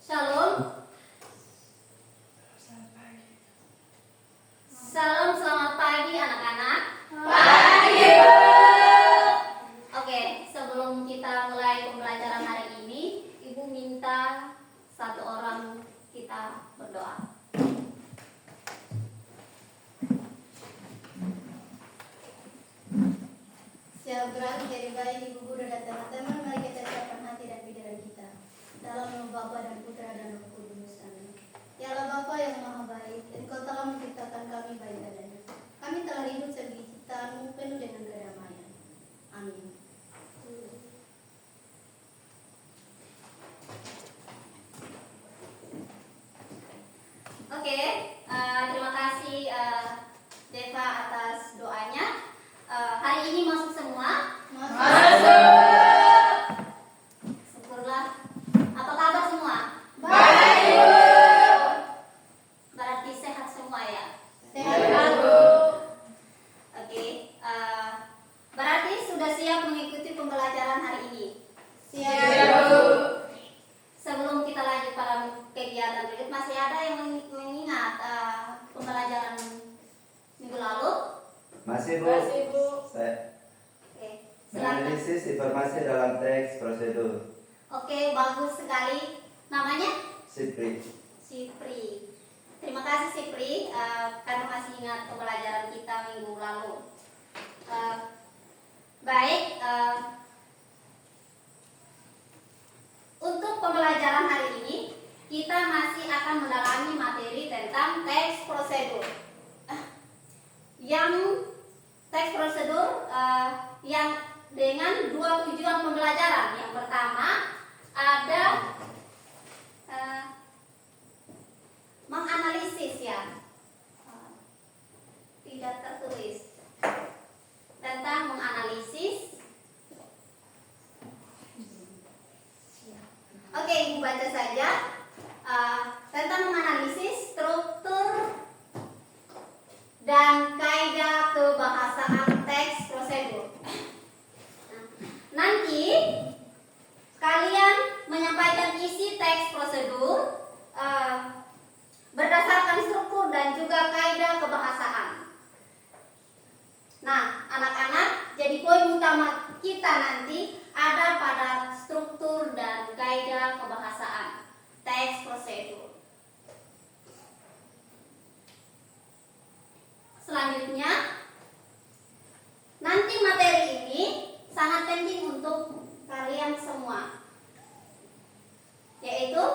Shalom. Salam selamat pagi anak-anak. Pagi, Bu. Oke, sebelum kita mulai pembelajaran hari ini, Ibu minta satu orang kita berdoa. Siap gerak jadi baik Ibu Guru dan teman-teman, mari kita siapkan hati dan pikiran kita dalam nama Bapa dan Putra dan Roh Kudus. Amin. Ya Allah Bapa yang Maha Baik, Engkau telah menciptakan kami baik adanya. Kami telah hidup segi ciptaanmu penuh dengan kedamaian. Amin. Oke, terima kasih Deva atas doanya. Hari ini masuk semua? Syukurlah. Apa kabar semua? Baik, Bu. Berarti sehat semua ya? Sehat, Bu. Oke, berarti sudah siap mengikuti pembelajaran hari ini. Siap, Bu. Sebelum kita lanjut pada kegiatan berikut, masih ada yang mengingat pembelajaran minggu lalu? Masih, Bu. Masih, Bu. Oke, silakan. Menganalisis informasi dalam teks prosedur. Oke, bagus sekali. Namanya? Sipri. Sipri. Terima kasih Sipri, karena masih ingat pembelajaran kita minggu lalu. Baik, untuk pembelajaran hari ini kita masih akan mendalami materi tentang teks prosedur. Yang teks prosedur yang dengan dua tujuan pembelajaran. Yang pertama ada menganalisis ya, tidak tertulis, tentang menganalisis. Oke, Ibu baca saja tentang menganalisis struktur dan kaidah kebahasaan teks prosedur. Nanti kalian menyampaikan isi teks prosedur berdasarkan struktur dan juga kaidah kebahasaan. Nah, anak-anak, jadi poin utama kita nanti ada pada struktur dan kaidah kebahasaan teks prosedur. Selanjutnya, nanti materi ini sangat penting untuk kalian semua, yaitu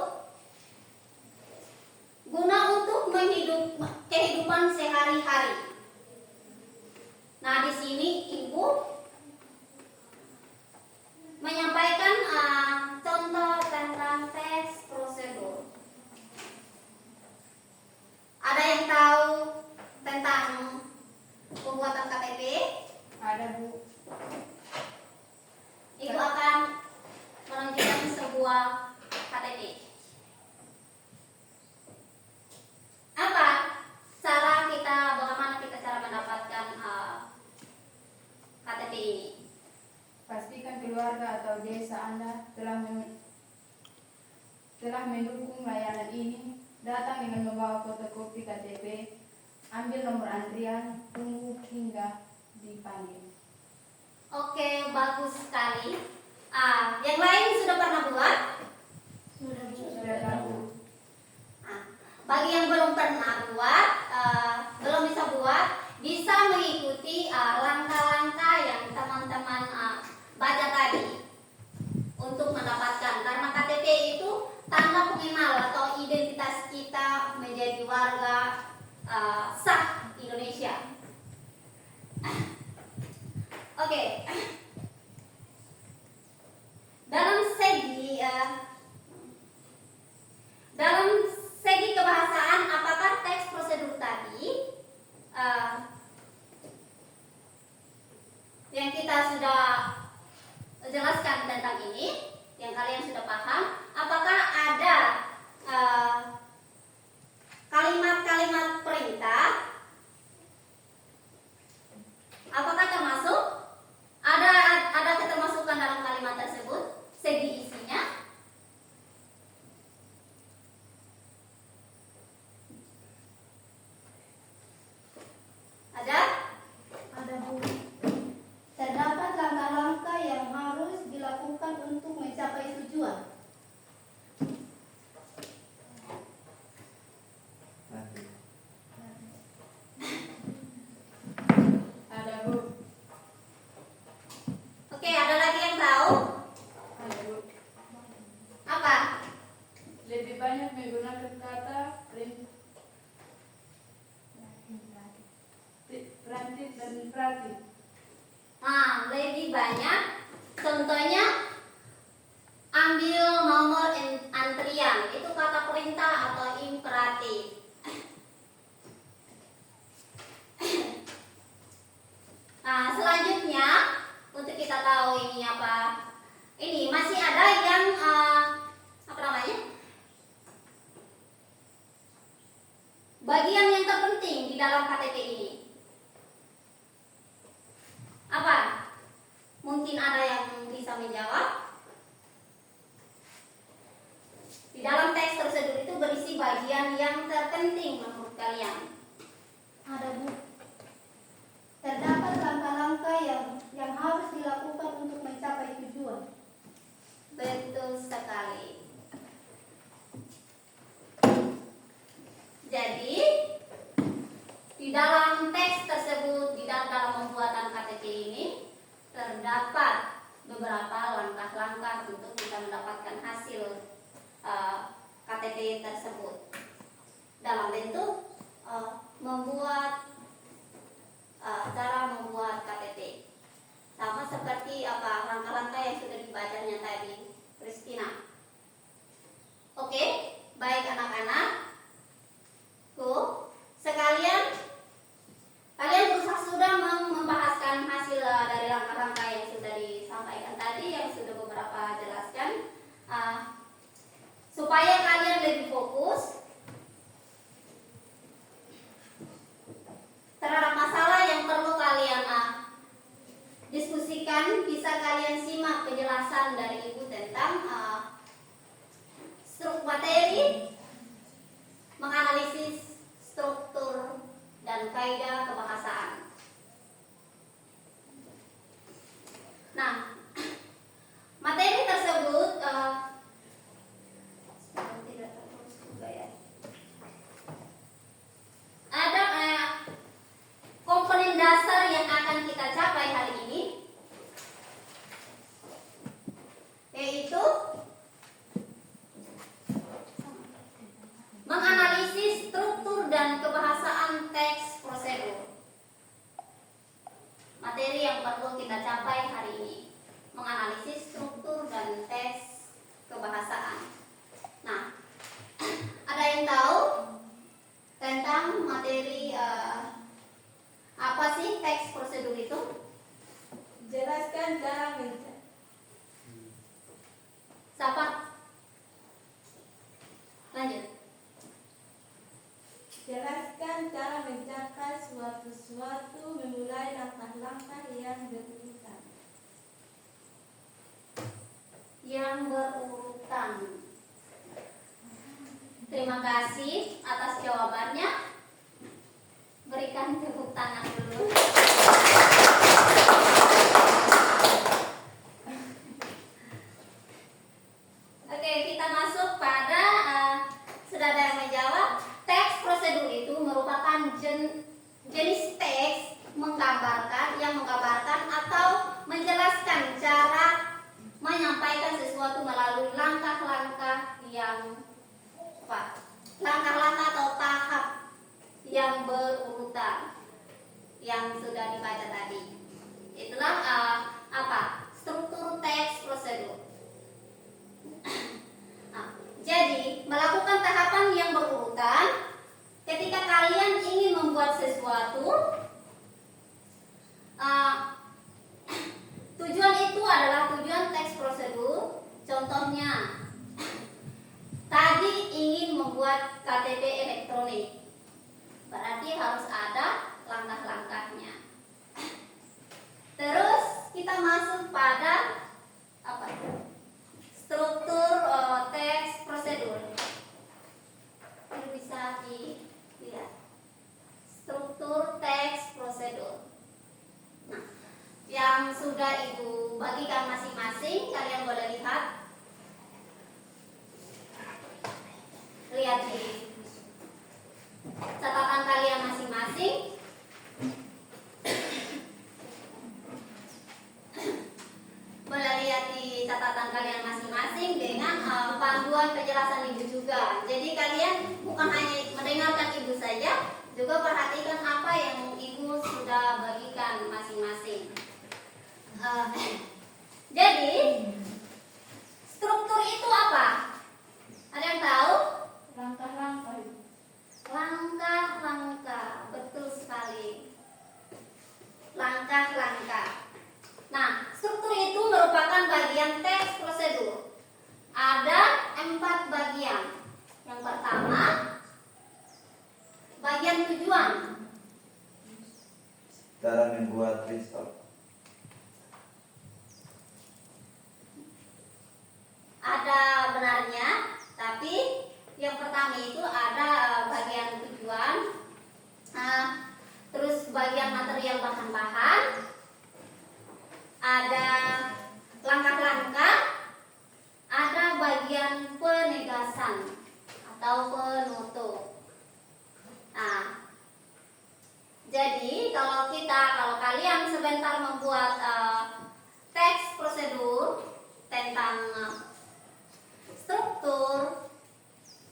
guna untuk kehidupan sehari-hari. Nah, di sini Ibu menyampaikan contoh tentang teks prosedur. Ada yang tahu tentang pembuatan KTP? Ada, Bu. Ibu akan menunjukkan sebuah KTP. Apa bagaimana kita cara mendapatkan KTP ini? Pastikan keluarga atau desa Anda telah mendukung layanan ini. Datang dengan membawa fotokopi KTP, ambil nomor antrian, tunggu hingga dipanggil. Oke, bagus sekali. Yang lain sudah pernah buat? Sudah tahu. Bagi yang belum pernah buat, belum bisa buat, bisa mengikuti langkah-langkah yang teman-teman baca tadi untuk mendapatkan. Karena KTP itu tanda pengenal atau identitas kita menjadi warga sah Indonesia. Oke. Dalam segi kebahasaan, apakah teks prosedur tadi yang kita sudah jelaskan tentang ini, yang kalian sudah paham, apakah ada kalimat-kalimat perintah? Apakah termasuk? Ada ketermasukan dalam kalimat tersebut? Segi isinya? banyak menggunakan kata perantit dan pratit. Nah, lebih banyak. Contohnya, ambil nomor antrian. Itu kata perintah atau imperatif. Nah, selanjutnya untuk kita tahu ini apa? Ini masih ada yang apa namanya? Bagian yang terpenting di dalam KTP ini. Apa? Mungkin ada yang bisa menjawab. Di dalam teks tersebut itu berisi bagian yang terpenting menurut kalian. Ada, Bu. Terdapat langkah-langkah yang harus dilakukan untuk mencapai tujuan. Betul sekali. Jadi, di dalam teks tersebut, di dalam pembuatan KTP ini, terdapat beberapa langkah-langkah untuk kita mendapatkan hasil KTP tersebut. Dalam bentuk cara membuat KTP. Sama seperti apa langkah-langkah yang sudah dibacanya tadi, Christina. Oke, baik anak-anak. Sekalian, kalian sudah membahaskan hasil dari langkah-langkah yang sudah disampaikan tadi, yang sudah beberapa jelaskan, supaya kalian lebih fokus terhadap masalah yang perlu kalian diskusikan. Bisa kalian simak penjelasan dari Ibu tentang struktur materi, menganalisis struktur dan kaidah kebahasaan. Nah, materi tersebut tidak terus juga ya. Ada komponen dasar yang akan kita capai hari ini, yaitu menganalisis struktur dan kebahasaan teks prosedur. Materi yang perlu kita capai hari ini, menganalisis struktur dan teks kebahasaan. Nah, ada yang tahu tentang materi apa sih teks prosedur itu? Jelaskan cara mencapai. Siapa? Lanjut. Jelaskan cara mencapai suatu memulai langkah-langkah yang berurutan. Yang berurutan. Terima kasih atas jawabannya. Berikan tepuk tangan dulu. Oke, kita masuk pada sudah ada yang menjawab. Teks prosedur itu merupakan jenis teks yang menggambarkan atau menjelaskan cara menyampaikan sesuatu melalui langkah-langkah atau tahap yang berurutan yang sudah dibaca tadi. Itulah struktur teks prosedur. Jadi, melakukan tahapan yang berurutan ketika kalian ingin membuat sesuatu, tujuan itu adalah tujuan teks prosedur. Contohnya, tadi ingin membuat KTP elektronik, berarti harus ada langkah-langkahnya. Terus kita masuk pada struktur teks prosedur. Ini bisa dilihat struktur teks prosedur. Nah, yang sudah Ibu bagikan masing-masing, kalian boleh lihat di catatan kalian masing-masing. Boleh lihat di catatan kalian masing-masing dengan panduan penjelasan penjelasan ibu juga. Jadi kalian bukan hanya mendengarkan ibu saja, juga perhatikan apa yang ibu sudah bagikan masing-masing. Jadi struktur itu apa? Ada yang tahu? Langkah-langkah. Langkah-langkah, betul sekali. Langkah-langkah. Nah, struktur itu merupakan bagian teks prosedur. Ada 4 bagian. Yang pertama, bagian tujuan. Cara membuat restart. Ada benarnya, tapi yang pertama itu ada bagian tujuan, terus bagian material bahan-bahan, ada langkah-langkah, ada bagian penegasan atau penutup. Nah, jadi kalau kalian sebentar membuat teks prosedur tentang struktur,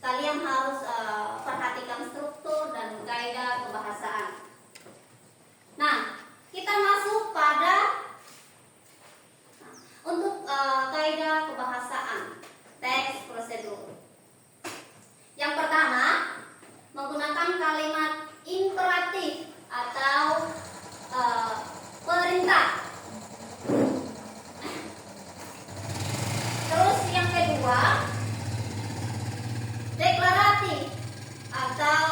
kalian harus perhatikan struktur dan kaidah kebahasaan. Nah, kita masuk pada untuk kaidah kebahasaan teks prosedur. Yang pertama, menggunakan kalimat imperatif atau perintah. Terus yang kedua, deklaratif atau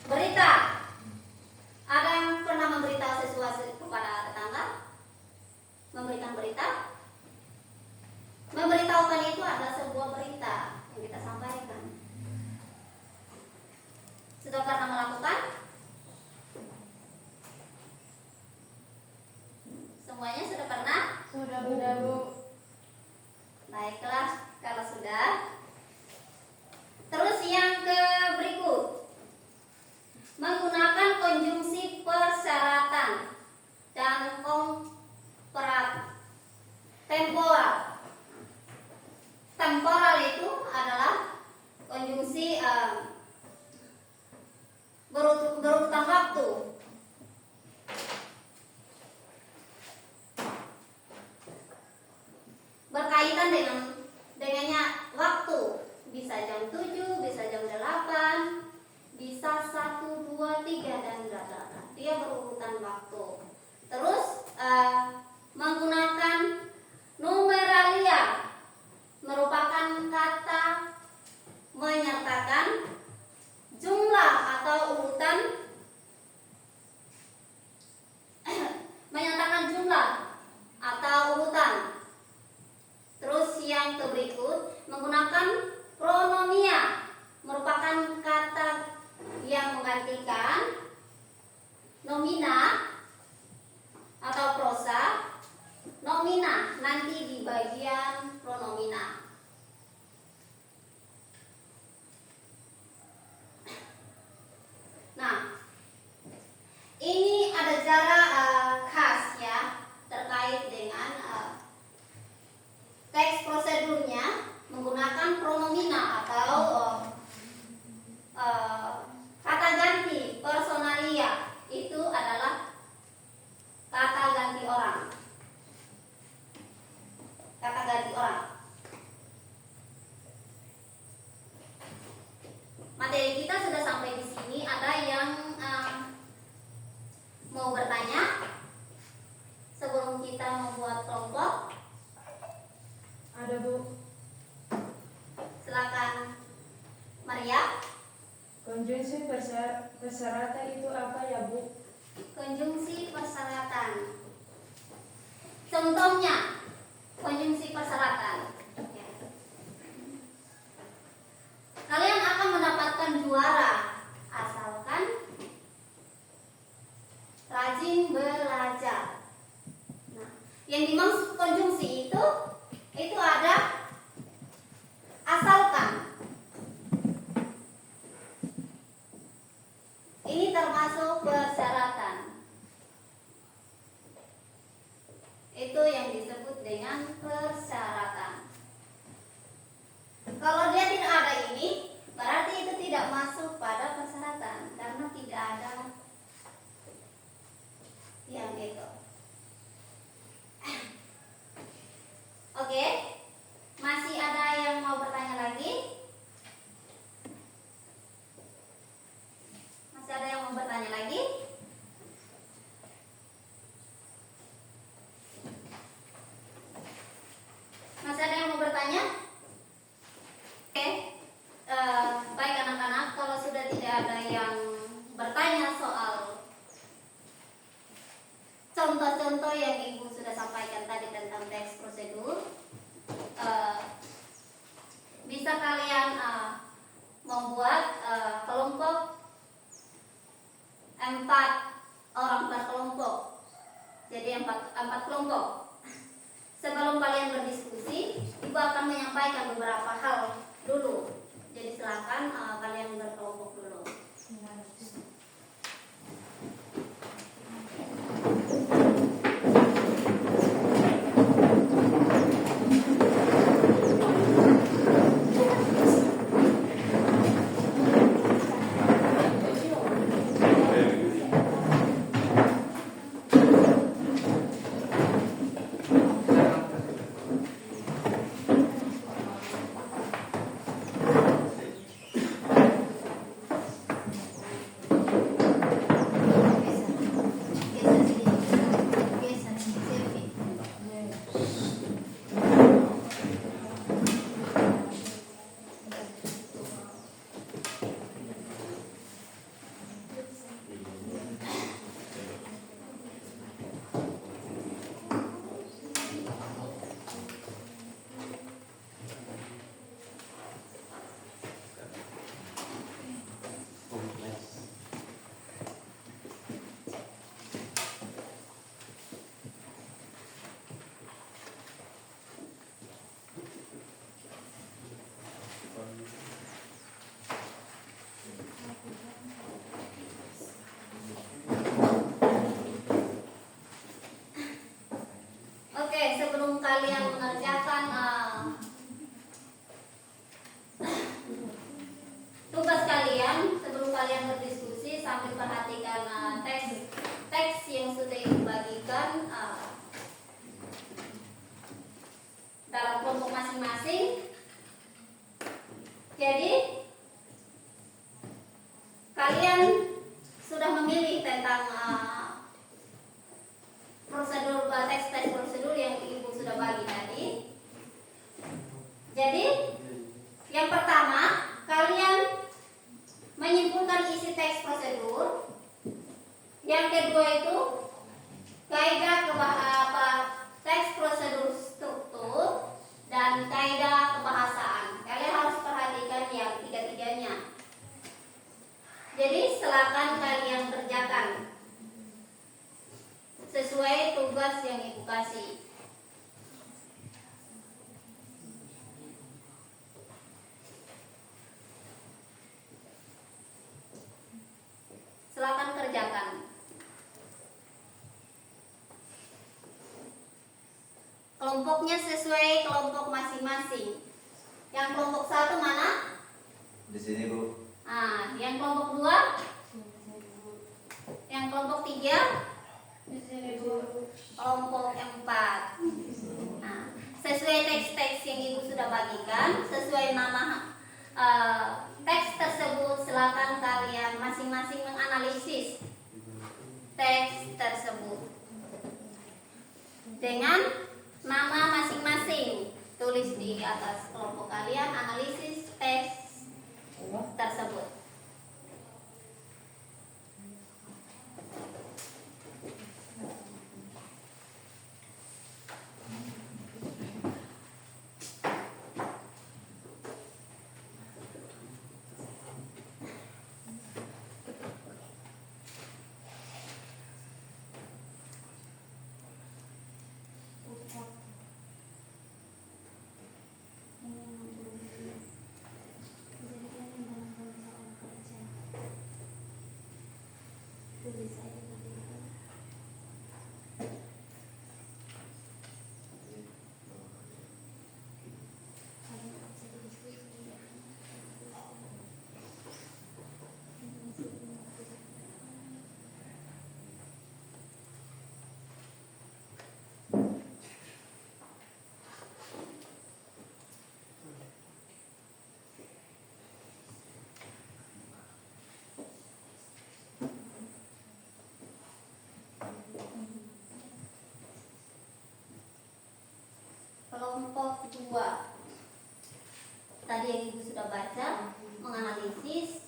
berita. Ada yang pernah memberitahu sesuatu kepada tetangga? Memberikan berita? Memberitahukan itu adalah sebuah berita yang kita sampaikan. Sudah pernah melakukan? Semuanya sudah pernah? Sudah Bu. Baiklah, kalau sudah. Terus yang ke berikut, menggunakan konjungsi persyaratan dan temporal. Temporal itu adalah konjungsi berurutan waktu. Berkaitan dengannya waktu, bisa jam 7, bisa jam 8, bisa 1, 2, 3 dan bla-bla-bla. Dia berurutan waktu. Terus menggunakan numeralia, merupakan kata menyertakan jumlah atau urutan menyatakan jumlah atau urutan. Terus yang berikut, menggunakan pronomia, merupakan kata yang menggantikan nomina atau prosa. Nomina nanti di bagian pronomina. Nah, ini ada cara khas ya terkait dengan teks prosedurnya menggunakan pronomina atau kata ganti personalia. Itu adalah kata ganti orang. Kata ganti orang. Materi kita sudah sampai di sini. Ada yang mau bertanya sebelum kita membuat kelompok? Ada Bu. Silakan Maria. Konjungsi persyaratan itu apa ya Bu? Konjungsi persyaratan. Contohnya konjungsi persyaratan. Ya. Kalian akan mendapatkan juara asalkan rajin belajar. Nah, yang dimaksud konjungsi itu ada asalkan. Ini termasuk persyaratan. Itu yang disebut dengan persyaratan. beberapa hal dulu. Jadi silakan kalian berkelompok dulu. Oke, sebelum kalian mengerjakan tugas kalian, sebelum kalian berdiskusi sambil perhatikan teks yang sudah dibagikan dalam kelompok masing-masing. Jadi kalian sudah memilih tentang prosedur teks prosedur yang ibu sudah bagi tadi. Jadi yang pertama kalian menyimpulkan isi teks prosedur. Yang kedua itu kaidah teks prosedur struktur dan kaidah kebahasaan. Kalian harus perhatikan yang tiga-tiganya. Jadi silakan kalian kerjakan sesuai tugas yang ibu kasih. Silakan kerjakan. Kelompoknya sesuai kelompok masing-masing. Yang kelompok 1 mana? Di sini Bu. Yang kelompok 2? Yang kelompok 3? Kelompok 4. Sesuai teks-teks yang ibu sudah bagikan, sesuai nama teks tersebut, silakan kalian masing-masing menganalisis teks tersebut dengan nama masing-masing. Tulis di atas kelompok kalian, analisis teks tersebut. Kelompok 2 tadi yang ibu sudah baca, menganalisis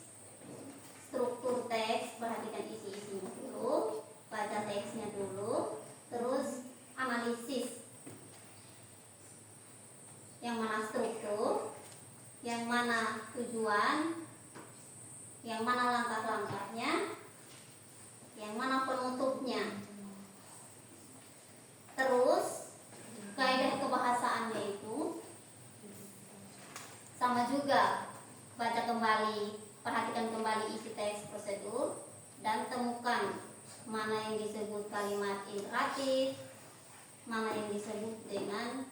struktur teks, perhatikan isi-isinya dulu, baca teksnya dulu, terus analisis yang mana struktur, yang mana tujuan, yang mana langkah-langkahnya, yang mana penutupnya. Terus kaidah kebahasaannya itu Sama juga, baca kembali, perhatikan kembali isi teks prosedur dan temukan mana yang disebut kalimat imperatif, mana yang disebut dengan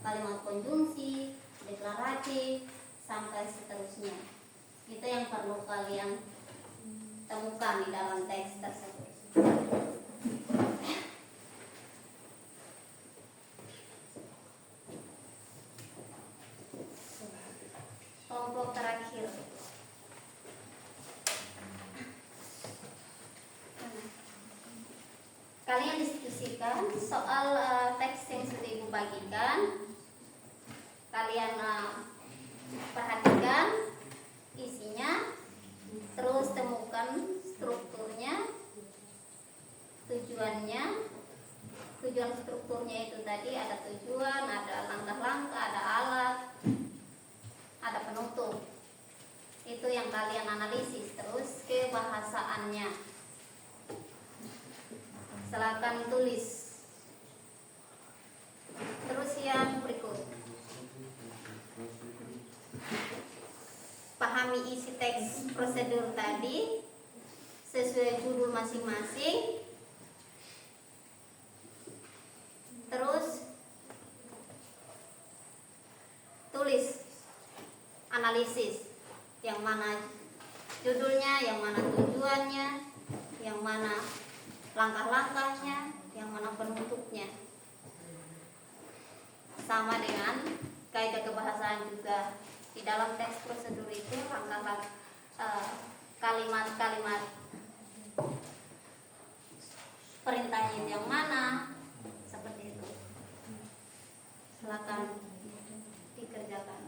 kalimat konjungsi, deklaratif, sampai seterusnya. Itu yang perlu kalian temukan di dalam teks tersebut. Kelompok terakhir. Kalian diskusikan soal teks yang sudah ibu bagikan. Kalian perhatikan isinya, terus temukan strukturnya, tujuannya. Tujuan strukturnya itu tadi ada tujuan, ada langkah-langkah, ada alat, ada penutup. Itu yang kalian analisis. Terus kebahasaannya, silakan tulis. Terus yang berikut, pahami isi teks prosedur tadi sesuai judul masing-masing. Terus tulis, analisis, yang mana judulnya, yang mana tujuannya, yang mana langkah-langkahnya, yang mana penutupnya. Sama dengan kaidah kebahasaan juga. Di dalam teks prosedur itu langkah-langkah, kalimat-kalimat perintahnya yang mana, seperti itu. Silakan dikerjakan.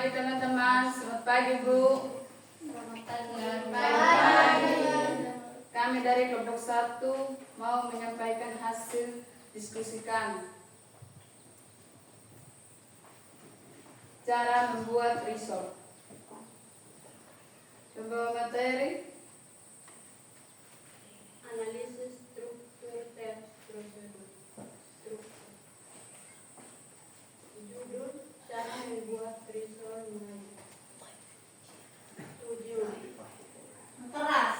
pagi teman-teman, selamat pagi Bu. Selamat pagi. Selamat pagi. Kami dari kelompok 1 mau menyampaikan hasil diskusi kami. Cara membuat risol. Pembawa materi. Analisis struktur teks prosedur. Judul cara membuat risol Mayo. Tujuan Keras.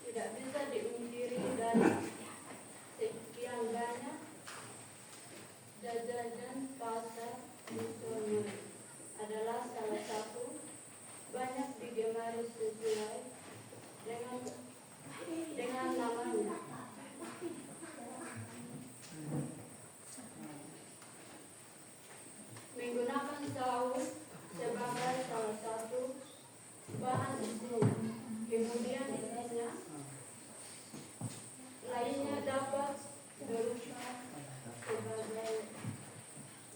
tidak bisa diungkiri dari sekian banyak jajanan pasar risol Mayo adalah salah satu banyak digemari sesuai dengan namanya. Menggunakan saus sebagai salah satu bahan isinya. Kemudian isinya lainnya dapat berupa sebagai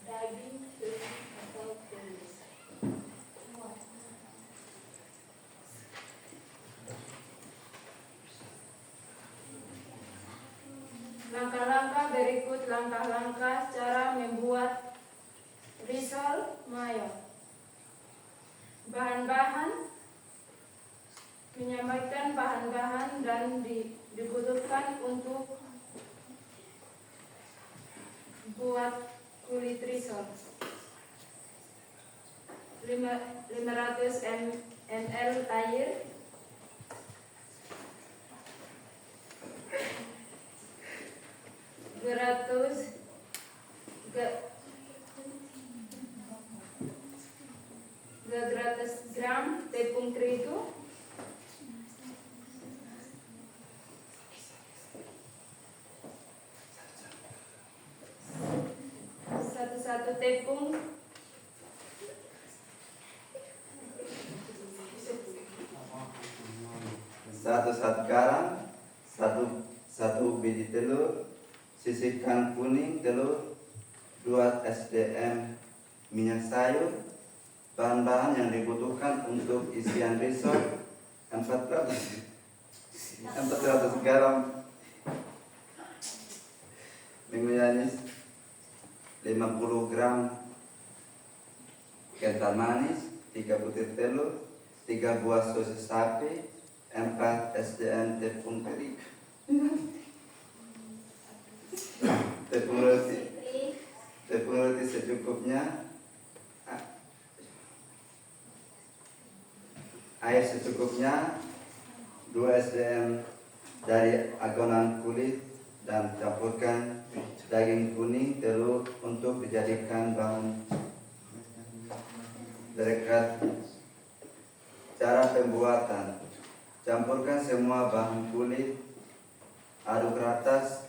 daging, susu atau kumis. Langkah-langkah berikut langkah-langkah cara membuat risol mayo. Bahan-bahan, menyampaikan bahan-bahan dan dibutuhkan untuk buat kulit risol. 500 ml air, 200 gram tepung terigu, 1 tepung satu garam, satu biji telur, sisihkan kuning telur, 2 SDM minyak sayur. Bahan-bahan yang dibutuhkan untuk isian risol 400 garam mayones, 50 gram kental manis, 3 butir telur, 3 buah sosis sapi, 4 SDM tepung terigu, tepung roti secukupnya, air secukupnya, 2 SDM dari adonan kulit, dan campurkan daging kuning telur untuk dijadikan bahan derekat. Cara pembuatan: campurkan semua bahan kulit, aduk rata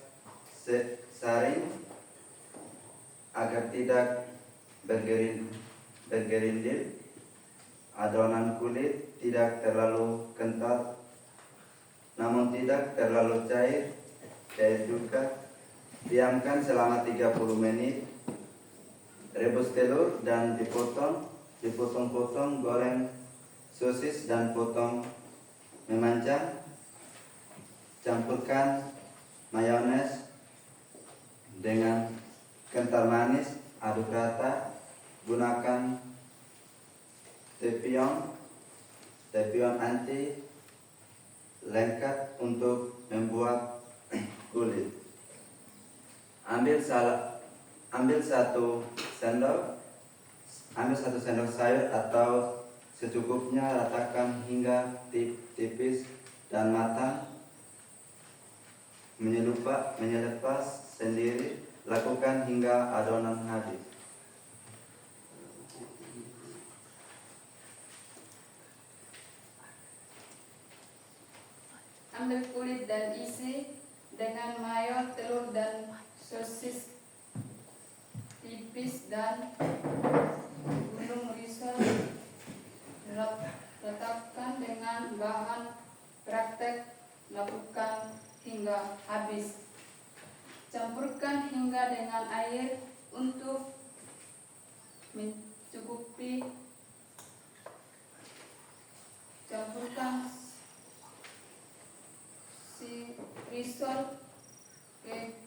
saring agar tidak bergerindil. Adonan kulit tidak terlalu kental namun tidak terlalu cair juga. Diamkan selama 30 menit. Rebus telur dan dipotong-potong. Goreng sosis dan potong memanjang. Campurkan mayones dengan kental manis, aduk rata. Gunakan tepion anti lengket untuk membuat kulit. Ambil 1 sendok sayur atau secukupnya, ratakan hingga tipis dan matang. Menyelupas sendiri, lakukan hingga adonan habis. Ambil kulit dan isi dengan mayo, telur dan sosis tipis dan gunung risol. Letakkan dengan bahan praktek, lakukan hingga habis. Campurkan hingga dengan air untuk mencukupi, campurkan si risol ke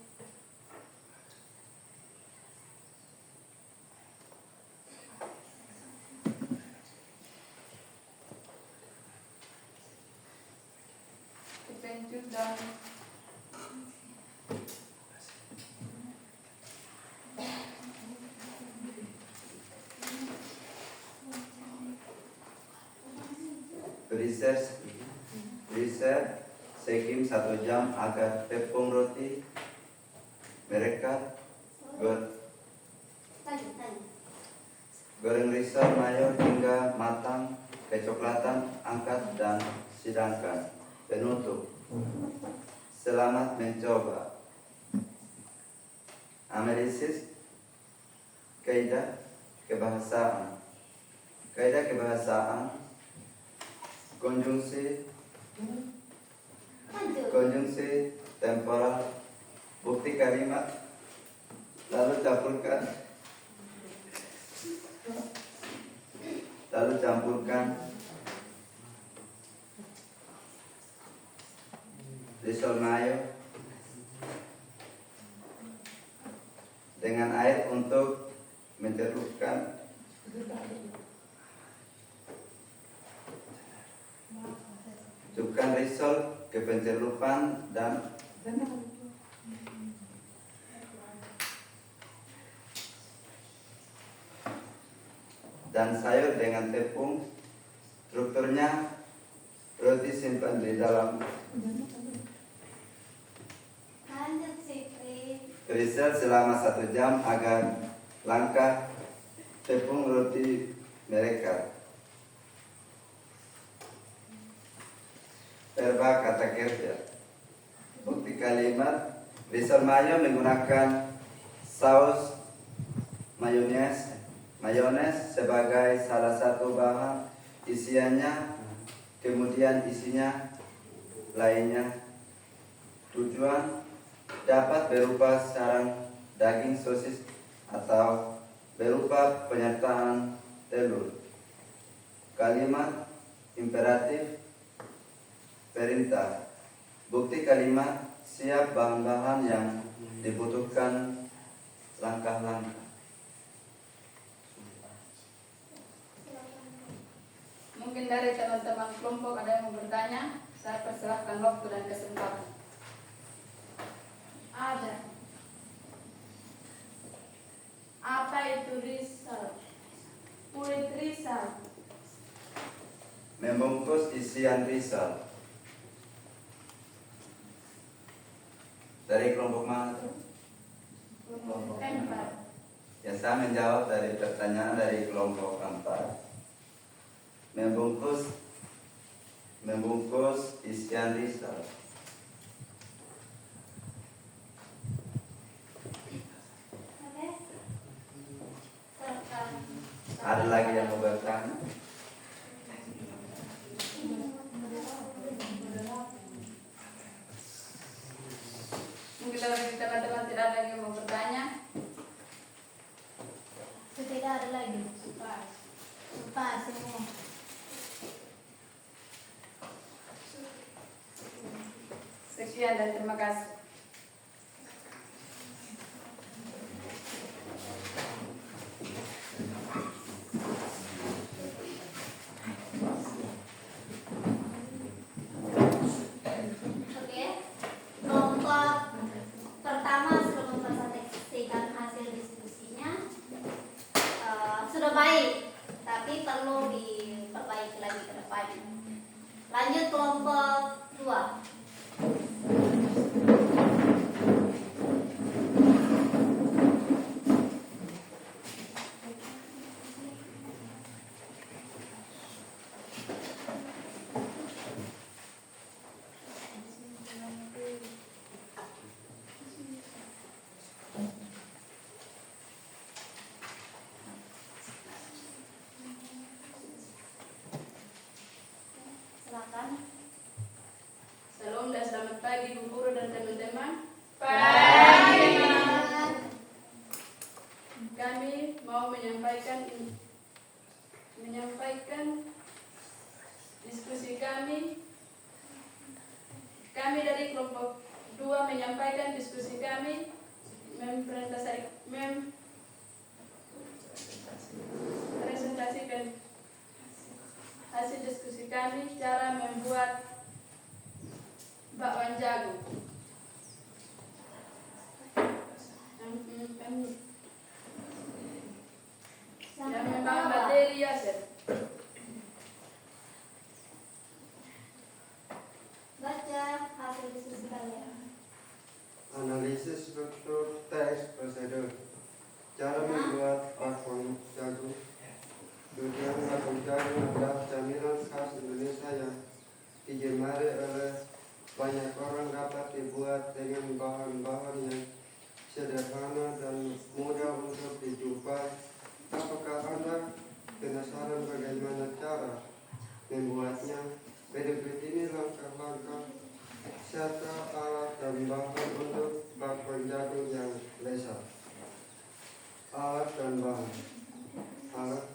kepencut dan Riset sekim 1 jam agar tepung roti mereka Lanjut. goreng risol mayo hingga matang kecoklatan, angkat dan sidangkan. Penutup. Selamat mencoba. Analisis kaidah kebahasaan. Kaidah kebahasaan Lanjut. konjungsi temporal, bukti kalimat, lalu campurkan risol mayo dengan air untuk mencelupkan masukkan risol ke pencelupan dan sayur dengan tepung. Strukturnya roti simpan di dalam Lanjut Fikri. freezer selama 1 jam agar langkah tepung roti mereka. Verba kata kerja. Bukti kalimat, risol mayo menggunakan saus mayones sebagai salah satu bahan isiannya, kemudian isinya lainnya. Tujuan dapat berupa sarang daging sosis atau berupa penyertaan telur. Kalimat imperatif perintah. Bukti kalimat siap bahan-bahan yang dibutuhkan langkah-langkah. mungkin dari teman-teman kelompok ada yang mau bertanya. Saya persilahkan waktu dan kesempatan. Ada. Apa itu risol? Kulit risol. Membungkus isian risol. Dari kelompok mana? Kelompok 4. Ya, saya menjawab dari pertanyaan dari kelompok 4. Membungkus isian risol. Oke. Ada lagi yang mau bertanya? Mungkin dari teman-teman tidak ada yang mau bertanya. Tidak ada lagi. Lupa semua. Sekian dan terima kasih. Oke. Kelompok pertama sudah mempresentasikan hasil diskusinya. Sudah baik, tapi perlu diperbaiki lagi ke depannya. Lanjut kelompok 2. menyampaikan diskusi kami, mempresentasikan hasil diskusi kami cara membuat bakwan jagung. Yang memang materi ya, Sir. Baca hasil diskusi kalian. Analisis struktur teks prosedur. Cara membuat bakwan jagung. Tujuan bakwan jagung adalah camilan khas Indonesia yang digemari oleh banyak orang, dapat dibuat dengan bahan-bahan yang sederhana dan mudah untuk dijumpai. Apakah Anda penasaran bagaimana cara membuatnya? Berikut ini langkah-langkah serta alat dan bahan untuk bakwan jagung yang lezat. Alat dan bahan. Alat: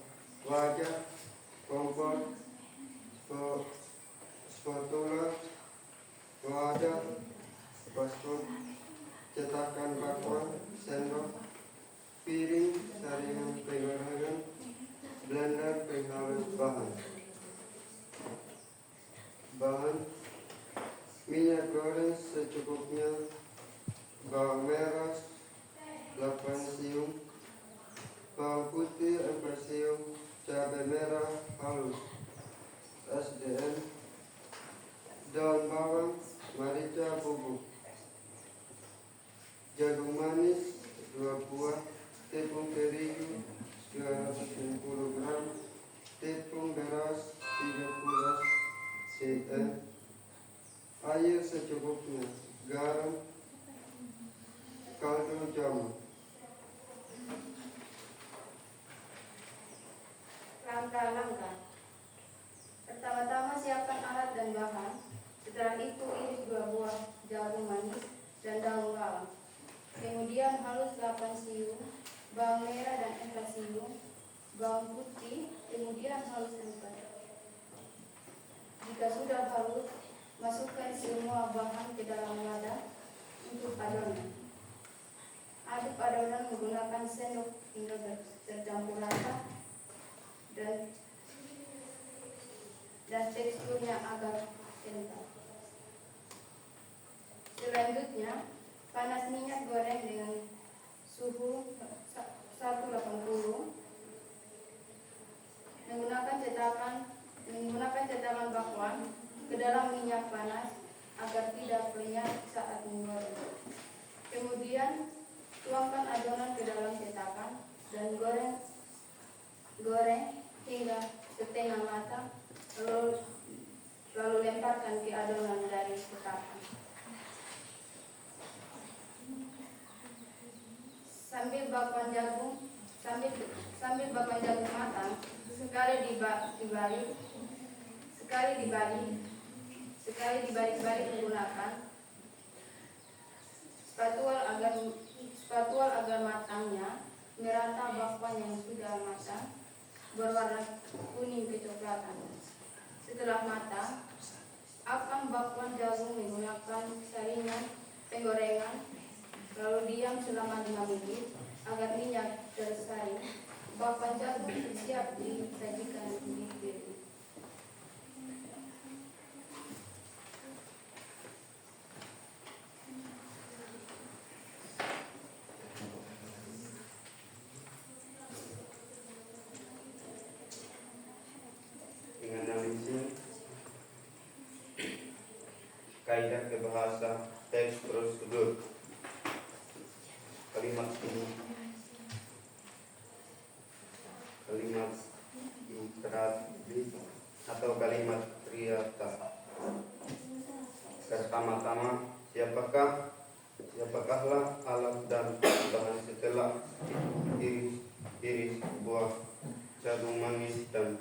wajan, kompor, spatula, wadah, baskom, cetakan bakwan, sendok, piring, saringan penggorengan, blender penghalus bahan. Bahan: minyak goreng secukupnya, bawang merah 8 siung, bawang putih 4 siung, cabai merah halus SDN, daun bawang, merica bubuk, jagung manis 2 buah, tepung terigu 250 gram, tepung beras 30 cm, air secukupnya, garam, kaldu jamur. Langkah-langkah. Pertama-tama siapkan alat dan bahan. Setelah itu iris 2 buah jagung manis dan daun bawang. Kemudian halus 8 siung, bawang merah dan 4 siung, bawang putih, kemudian halus 4. Jika sudah halus, masukkan semua bahan ke dalam wadah untuk adonan. Aduk adonan menggunakan sendok hingga tercampur rata dan teksturnya agak kental. Selanjutnya, panas minyak goreng dengan suhu 180. Menggunakan cetakan bakwan ke dalam minyak panas agar tidak lenyap saat menggoreng. Kemudian tuangkan adonan ke dalam cetakan dan goreng hingga setengah matang, lalu lemparkan ke adonan dari cetakan. Sambil bakwan jagung matang, sekali dibalik menggunakan spatula agar matangnya merata. Bakwan yang sudah matang berwarna kuning kecoklatan. Setelah matang, akan bakwan jagung menggunakan saringan penggorengan, lalu diam selama 5 menit agar minyak tersaring. Bakwan jagung siap disajikan di piring. Menganalisis kaidah kebahasa teks prosedur. Kalimat imperatif atau kalimat triata. Pertama-tama, siapakahlah alat dan bahan setelah iris buah jagung manis dan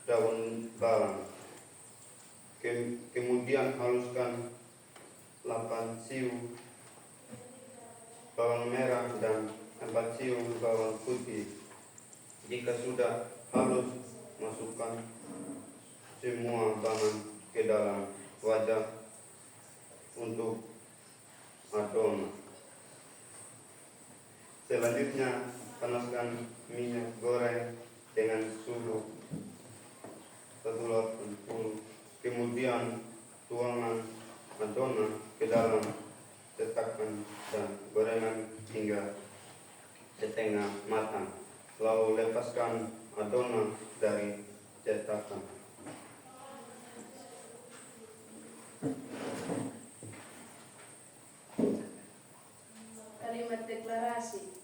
daun bawang. Kemudian haluskan 8 siung bawang merah dan 4 siung bawang putih. Jika sudah halus, masukkan semua bahan ke dalam wadah untuk Selanjutnya, panaskan minyak goreng dengan suhu 180. Kemudian, tuangkan adonan ke dalam cetakan dan gorengan hingga setengah matang. Lalu lepaskan adonan dari cetakan. Kalimat deklarasi.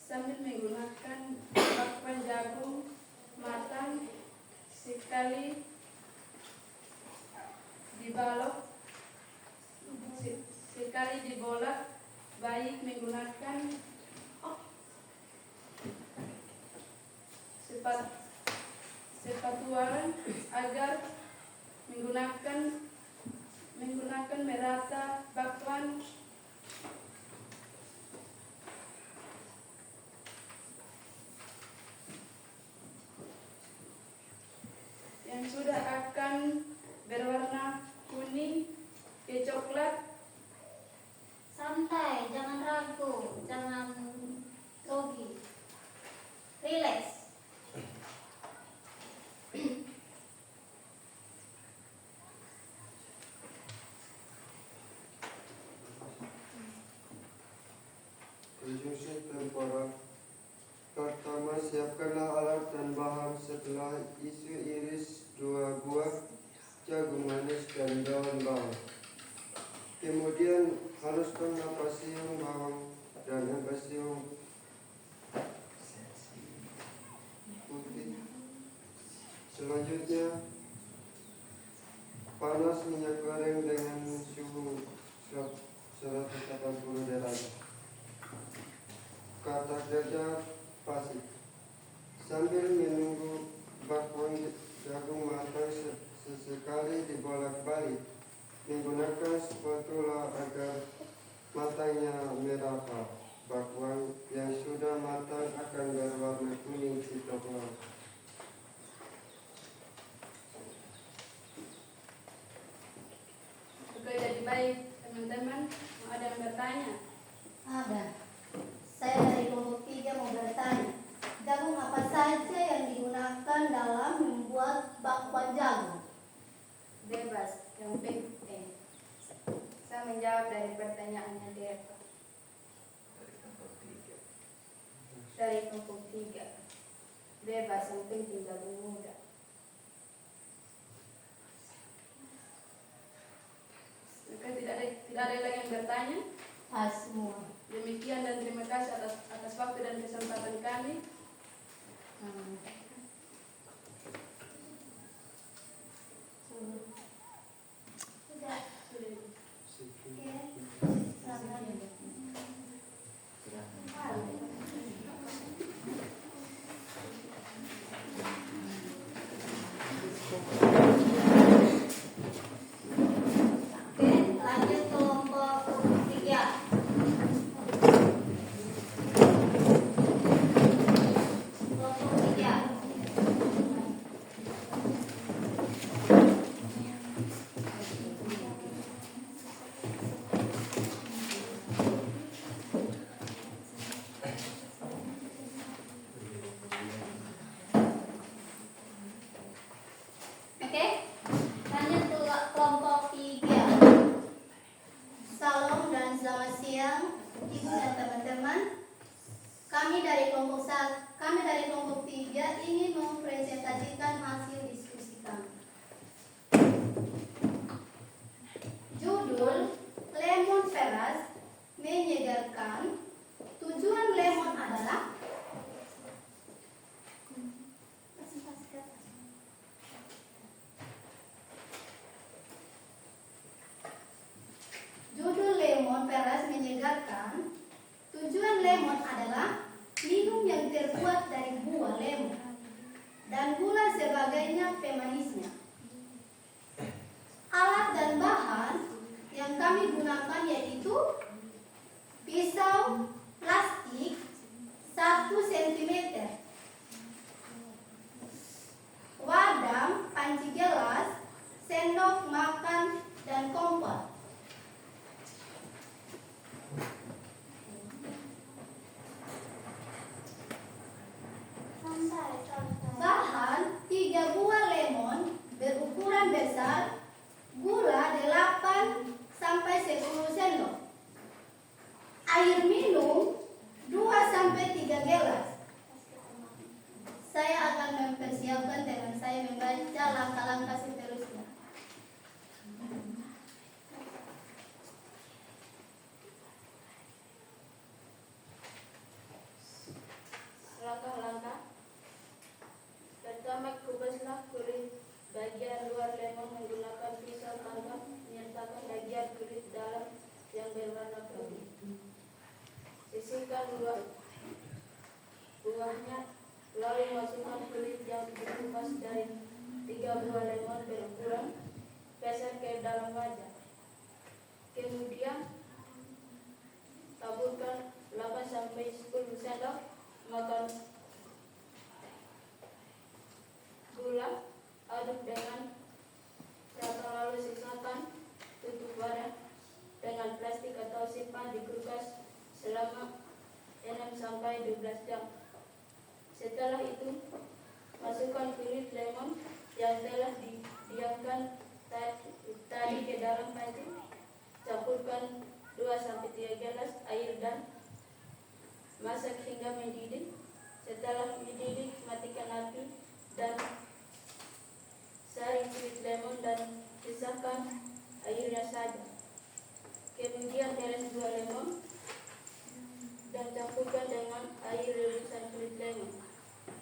Sambil menggunakan bakwan jagung matang sekali dibolak baik menggunakan spatula agar menggunakan merata bakwan yang sudah akan berwarna kuning ke coklat. Santai, jangan ragu, jangan grogi. Relax. Instruksi temporal. Pertama, siapkanlah alat dan bahan. Setelah isu iris 2 buah jagung manis dan daun bawang. Kemudian haluskan napasium bawang dan napasium putih. Selanjutnya, panas minyak goreng dengan suhu 180 derajat. Kata kerja pasif. Sambil menunggu bakwan jagung matang, sesekali dibolak-balik menggunakan spatula agar matangnya merata. Bakwan yang sudah matang akan berwarna kuning coklat. Oke, jadi baik teman-teman, ada yang bertanya? Ada. Saya dari kelompok 3 mau bertanya. Jagung apa saja yang digunakan dalam membuat bakwan jagung? Bebas, yang penting. Saya menjawab dari pertanyaannya Deva. Dari kelompok 3. Bebas, yang penting jagung muda. Oke, tidak ada lagi yang bertanya. Pas semua. Demikian dan terima kasih atas waktu dan kesempatan kami. Sudah. Oke. Selamat. Oke, lanjut kelompok 3. Kelompok 3. Oke, lanjut ke kelompok 3. Salam dan selamat siang, Ibu dan teman-teman. Kami dari kelompok 3 ingin mempresentasikan hasil diskusi kami. Judul Lemon Peras menyegarkan. Tujuan lemon adalah Judul lemon peras menyegarkan. Tujuan lemon adalah minum yang terbuat dari buah lemon dan gula sebagainya pemanisnya. Alat dan bahan yang kami gunakan yaitu pisau plastik 1 cm, wadah, panci gelas, sendok makan, dan kompor. berwarna putih. Sisihkan buahnya, lalu masukkan kulit yang dikupas dari 3 buah lemon berukuran besar ke dalam wajan. Kemudian taburkan 8-10 sendok makan gula, aduk dengan rata lalu sisakan tutup wadah dengan plastik atau simpan di kulkas selama 6-12 jam. Setelah itu, masukkan kulit lemon yang telah didiamkan tadi ke dalam panci. Campurkan 2-3 gelas air dan masak hingga mendidih. Setelah mendidih, matikan api dan saring kulit lemon dan pisahkan airnya saja. Kemudian peres 2 lemon dan campurkan dengan air rebusan kulit lemon.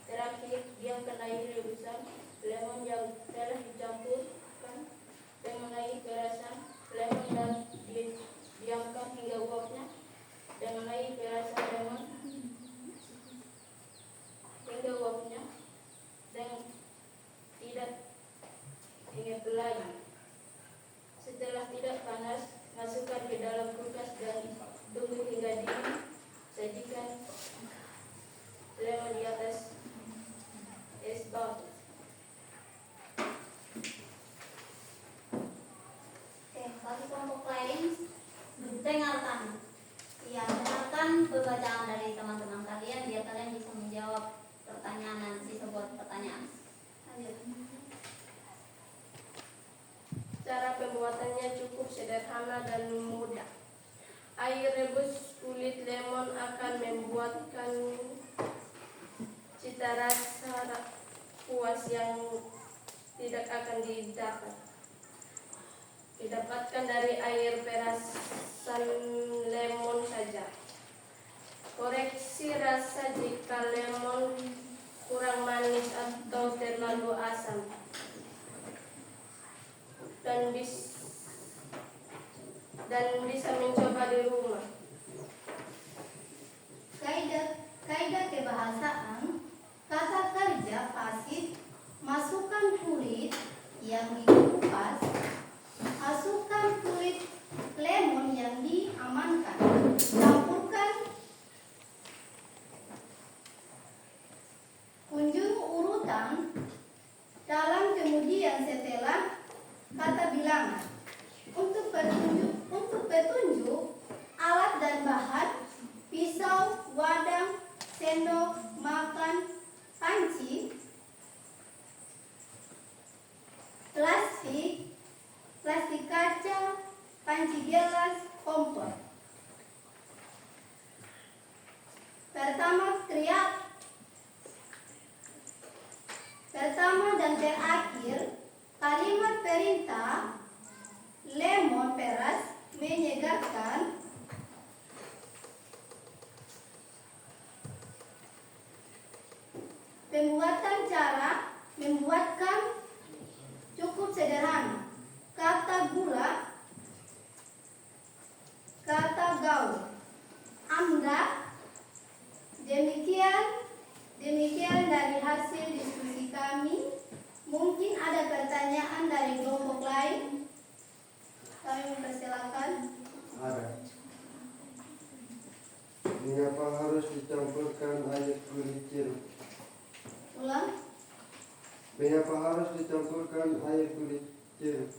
Terakhir, diamkan air rebusan lemon yang telah dicampurkan dengan air perasan lemon dan diamkan hingga uapnya dengan air perasan lemon hingga uapnya dan tidak lagi. Setelah tidak panas, masukkan ke dalam kulkas dan tunggu hingga dingin. Sajikan lemon di atas es batu. Oke, bagi kelompok lain, dengarkan. Ya, dengarkan pembacaan dari teman-teman kalian biar kalian bisa menjawab pertanyaan dan bisa buat pertanyaan. Lanjut. Cara pembuatannya cukup sederhana dan mudah. Air rebus kulit lemon akan membuatkan cita rasa puas yang tidak akan didapatkan dari air perasan lemon saja. Koreksi rasa jika lemon kurang manis atau terlalu asam dan bisa mencoba di rumah. Kaidah kebahasaan, kata kerja pasif, masukkan kulit yang dikupas, masukkan kulit lemon yang diamankan, campurkan kunjung urutan dalam kemudian setelah kata bilangan. Untuk petunjuk alat dan bahan: pisau, wadah, sendok makan, panci, plastik kaca, panci gelas, kompor. Pertama dan terakhir, kalimat perintah lemon peras menyegarkan. Cara membuatkan cukup sederhana. Kata gula, kata gaul. Anggap demikian dari hasil diskusi kami. Mungkin ada pertanyaan dari kelompok lain. Kami mempersilakan. Ada. Mengapa harus dicampurkan air kulit jeruk? Ulang. Mengapa harus dicampurkan air kulit jeruk?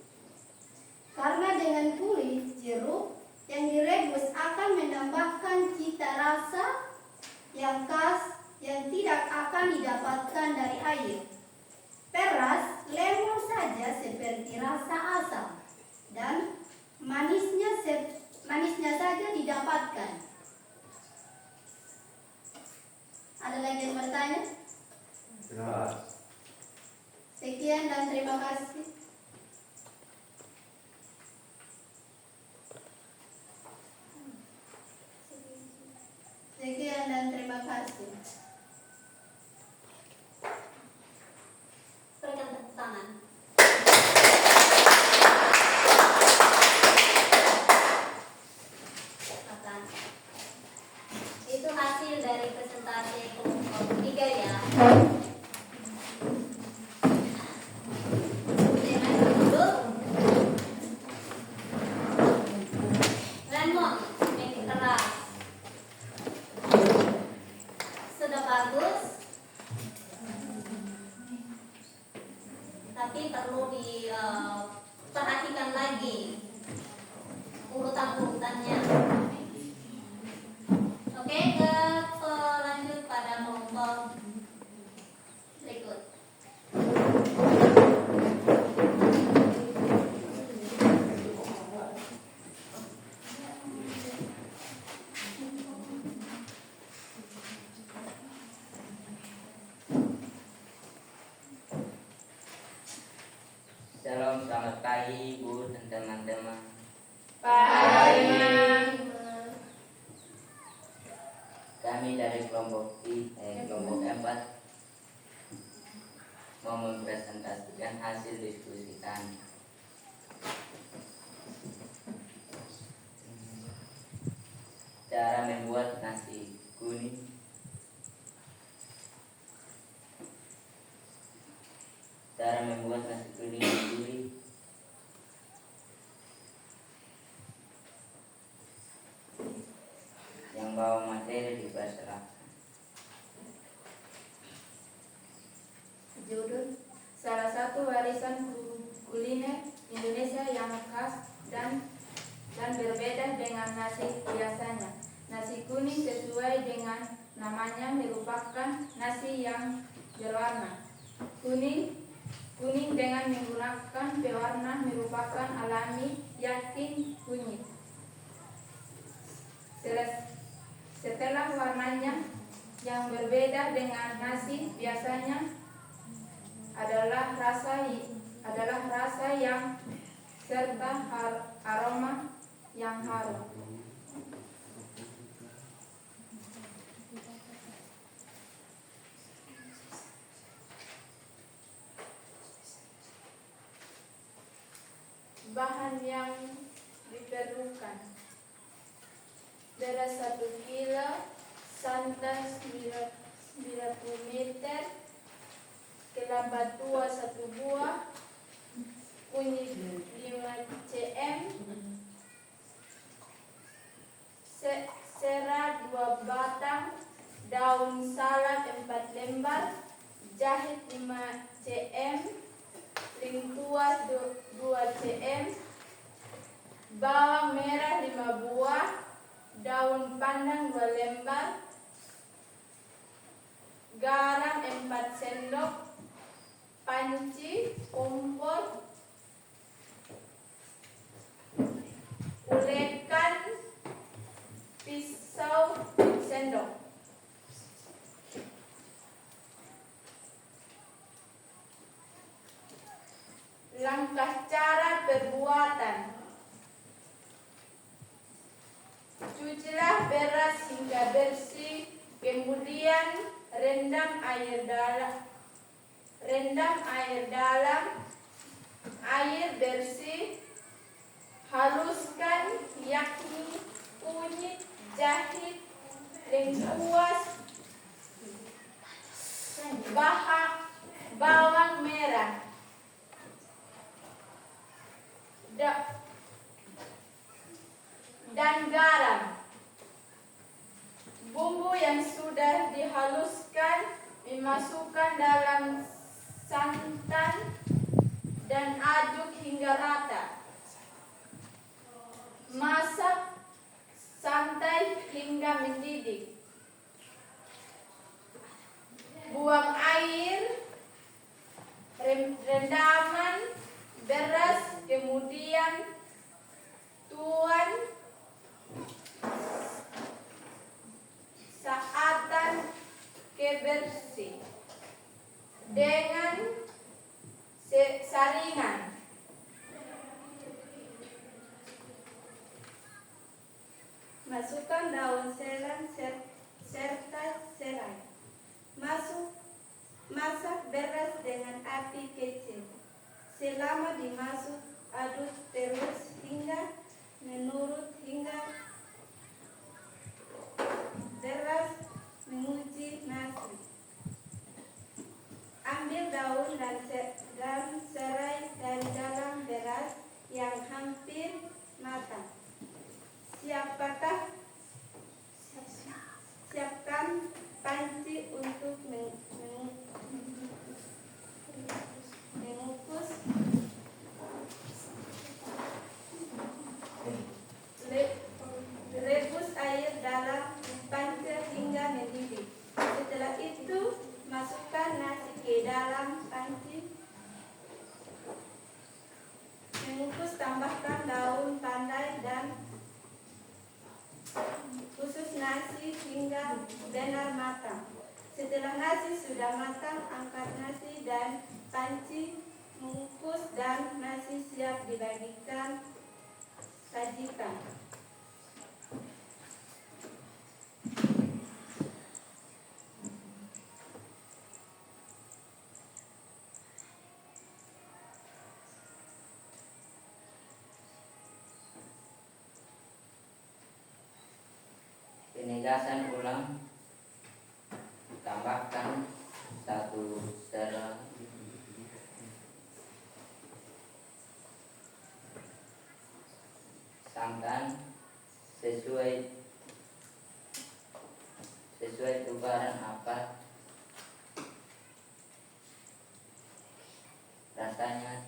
Karena dengan kulit jeruk yang direbus akan menambahkan cita rasa yang khas yang tidak akan didapatkan dari air. Peras lemon saja seperti rasa asam dan manisnya saja didapatkan. Ada lagi yang bertanya? Jelas. Sekian dan terima kasih. Cara membuat nasi kuning. Cara membuat nasi kuning yang gurih. Yang bawa materi diperserahkan. Judul: salah satu warisan kuliner Indonesia yang khas dan berbeda dengan nasi biasanya. Nasi kuning sesuai dengan namanya merupakan nasi yang berwarna kuning dengan menggunakan pewarna merupakan alami yakin kunyit. Setelah warnanya yang berbeda dengan nasi biasanya adalah rasa yang serta aroma yang harum. Bahan yang diperlukan: beras 1 kilo, santan 90 meter, kelapa tua 1 buah, kunyit 5 cm, serai 2 batang, daun salam 4 lembar, jahe 5 cm, lengkuas 2 cm, bawang merah 5 buah, daun pandan 2 lembar, garam 4 sendok, panci, kompor, ulekan, pisau, sendok. Langkah cara perbuatan: cucilah beras hingga bersih, kemudian rendam air dalam air bersih, haluskan yakni kunyit, jahe, lengkuas, bawang merah, dan garam. Bumbu yang sudah dihaluskan dimasukkan dalam santan dan aduk hingga rata. Masak santai hingga mendidih. Buang air, rendaman beras, kemudian tuang saatan ke bersih dengan saringan. Masukkan daun selang serta serai. Masak beras dengan api kecil. Selama dimasak, aduk terus hingga menurut hingga beras menguji nasi. Ambil daun dan serai dari dalam beras yang hampir matang. Siapkan panci untuk mengukus. Rebus air dalam panci hingga mendidih. Setelah itu, masukkan nasi ke dalam panci. Mengukus, tambahkan daun pandan dan khusus nasi hingga benar matang. Setelah nasi sudah matang, angkat nasi dan panci, mengukus, dan nasi siap dibagikan. Sajikan. penindasan ulang, tambahkan 1 secara sangkan sesuai tukaran apa rasanya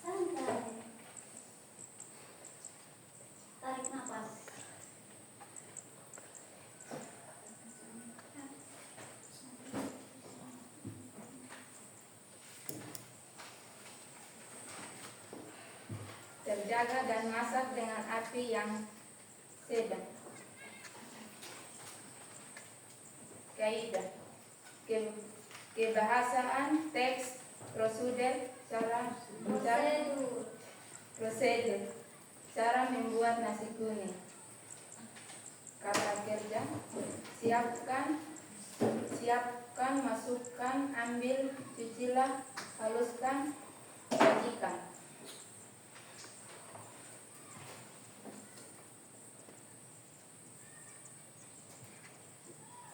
Santai. Tarik nafas. terjaga dan masak dengan api yang sedang. Kaidah kebahasaan teks prosedur cara membuat nasi kuning. Kata kerja: siapkan, masukkan, ambil, cucilah, haluskan, sajikan.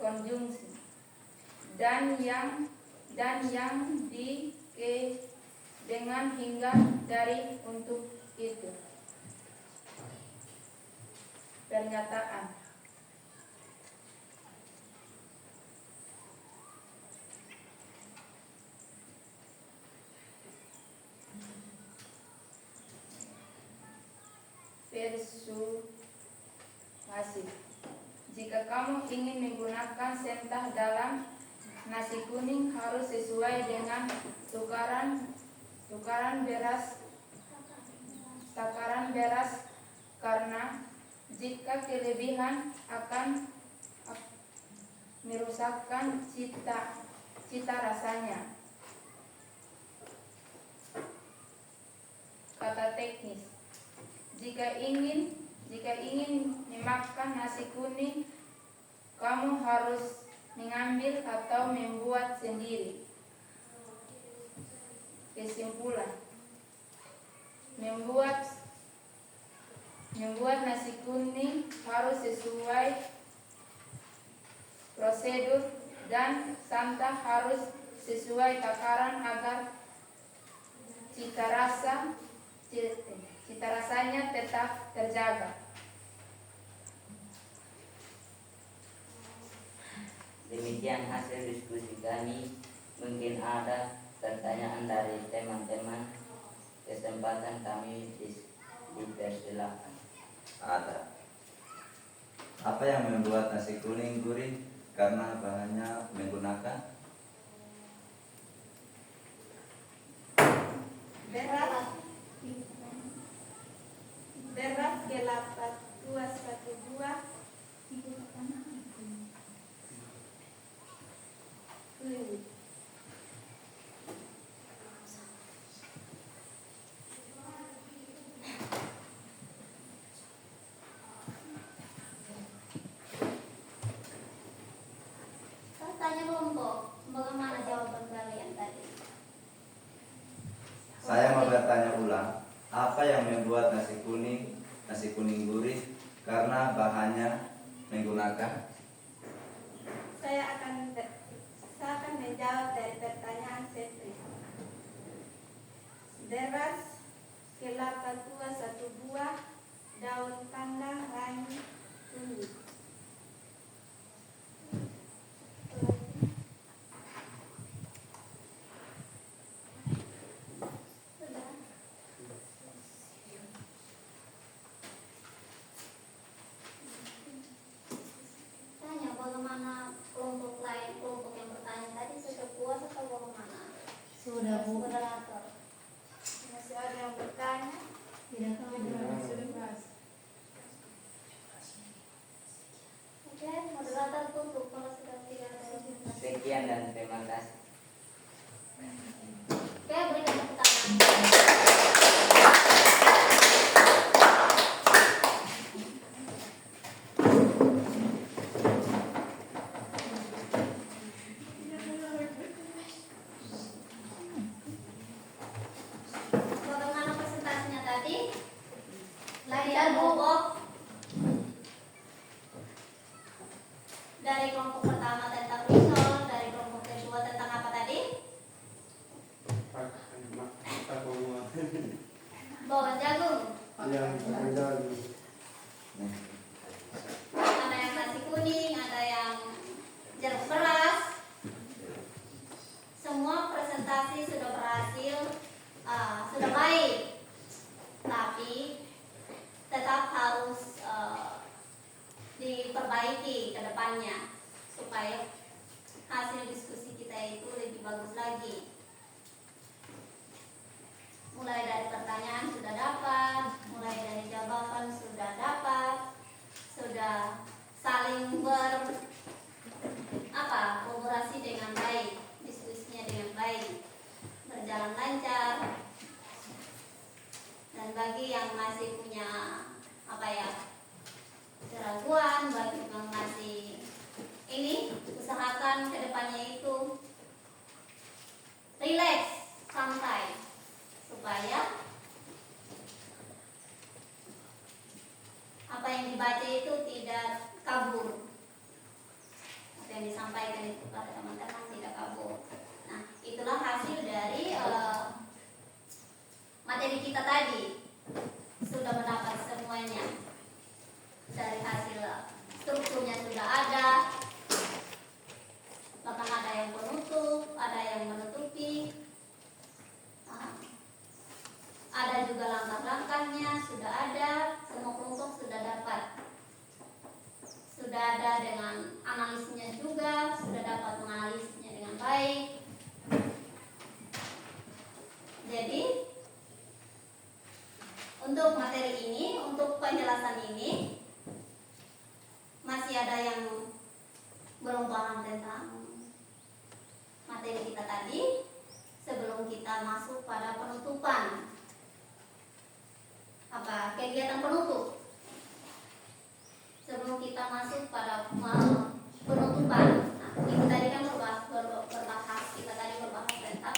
Konjungsi dan yang dengan hingga dari untuk itu. Pernyataan: persuasif. Jika kamu ingin menggunakan sentah dalam nasi kuning, harus sesuai dengan takaran beras, karena jika kelebihan akan merusakkan cita rasanya. Kata teknis: jika ingin memakan nasi kuning, kamu harus mengambil atau membuat sendiri. Kesimpulan: membuat nasi kuning harus sesuai prosedur dan santap harus sesuai takaran agar cita rasanya tetap terjaga. Demikian hasil diskusi kami. Mungkin ada pertanyaan dari teman-teman. Kesempatan kami dipersilakan. Ada. Apa yang membuat nasi kuning gurih? Karena bahannya menggunakan beras kelapa tua 1 buah, kunyit. Saya tanya kelompok, bagaimana jawaban kalian tadi? Saya mau bertanya ulang. Apa yang membuat nasi kuning gurih? Karena bahannya menggunakan Saya akan menjawab dari pertanyaan Setri. Beras kelapa tua 1 buah, daun panggang, ranyi, kunyit. Sudah. Tanya bagaimana kelompok lain, kelompok yang bertanya tadi sudah puas atau bagaimana? Sudah, Bu. Moderator. Masih ada yang bertanya? Tidak tahu. Sudah bahas. Oke, moderator tutup kalau sudah tidak ada yang bertanya. Sekian dan terima kasih. Oke, berikan tepuk tangan. Bagaimana presentasinya tadi? Lagi ada kelompok Dari kelompok pertama tentang risol, dari kelompok kedua tentang apa tadi? Bawang jagung. yang terjadi. Ada yang nasi kuning, ada yang jeruk beras. Semua presentasi sudah berhasil, sudah baik, tapi tetap harus diperbaiki ke depannya supaya hasil diskusi kita itu lebih bagus lagi. Mulai dari pertanyaan sudah dapat, mulai dari jawaban sudah dapat, sudah saling kolaborasi dengan baik, diskusinya dengan baik, berjalan lancar. Dan bagi yang masih punya keraguan, bagi yang masih ini, usahakan kedepannya itu relax, santai, supaya apa yang dibaca itu tidak kabur, apa yang disampaikan itu pada teman-teman tidak kabur. Nah, itulah hasil dari materi kita tadi. Sudah mendapat semuanya. Dari hasil strukturnya sudah ada, bahkan ada yang penutup, ada yang menutupi, ada juga langkah-langkahnya sudah ada, semua kelompok sudah dapat, sudah ada dengan analisnya juga, sudah dapat menganalisnya dengan baik. Jadi untuk materi ini, untuk penjelasan ini, masih ada yang belum paham tentang materi kita tadi. Sebelum kita masuk pada penutupan, kegiatan penutup, sebelum kita masuk pada penutupan, itu tadi kan kita tadi berbahas tentang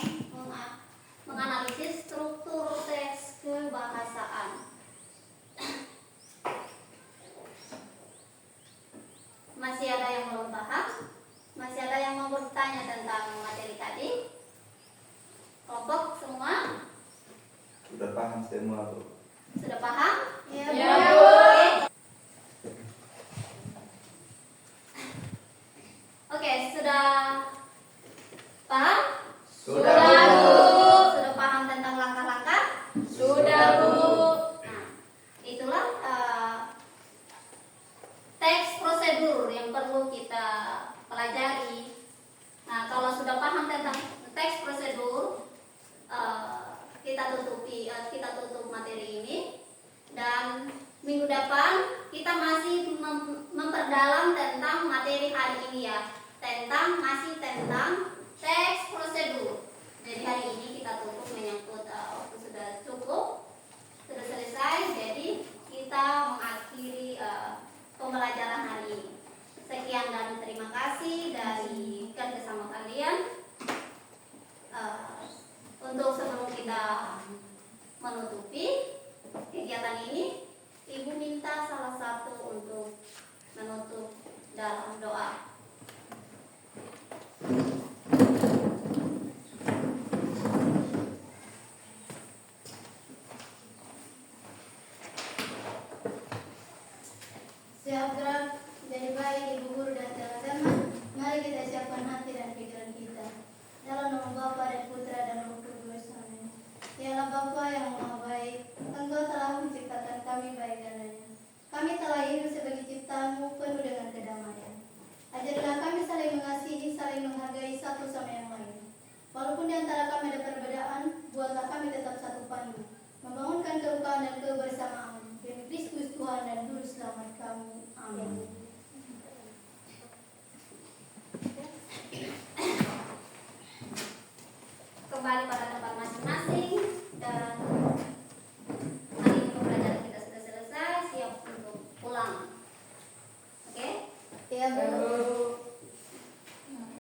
menganalisis struktur teks kebahasaan. Masih ada yang belum paham? Masih ada yang mau bertanya tentang materi tadi? Kelompok semua? Sudah paham semua, Bu? Sudah paham? Ya, Oke. Oke, sudah paham? Sudah, Bu. Bu. Sudah paham tentang langkah-langkah? Sudah, Bu. Nah, itulah teks prosedur yang perlu kita pelajari. Nah, kalau sudah paham tentang teks prosedur, kita tutup materi ini, dan minggu depan kita masih memperdalam tentang materi hari ini ya, masih tentang teks prosedur. Jadi hari ini kita tutup menyangkut waktu sudah cukup, sudah selesai. Jadi kita mengakhiri pembelajaran hari ini. Sekian dan terima kasih dari kerjasama kalian. Untuk sebelum kita menutupi kegiatan ini, Ibu minta salah satu untuk menutup dalam doa. Siap gerak jadi baik Ibu Guru dan teman-teman. Mari kita siapkan hati dan pikiran kita. Dalam nama Bapa dan Putra dan Roh Kudus. Amin. Ya Bapa yang Maha Baik, Engkau telah menciptakan kami baik adanya. Kami telah hidup sebagai ciptaan-Mu penuh dengan kedamaian. Ajarlah kami saling mengasihi, saling menghargai satu sama yang lain. Walaupun di antara kami ada perbedaan, buatlah kami tetap satu pandu, membangunkan kerukunan dan kebersamaan demi Kristus Tuhan dan Juru Selamat kami. Amin. Kembali pada tempat masing-masing dan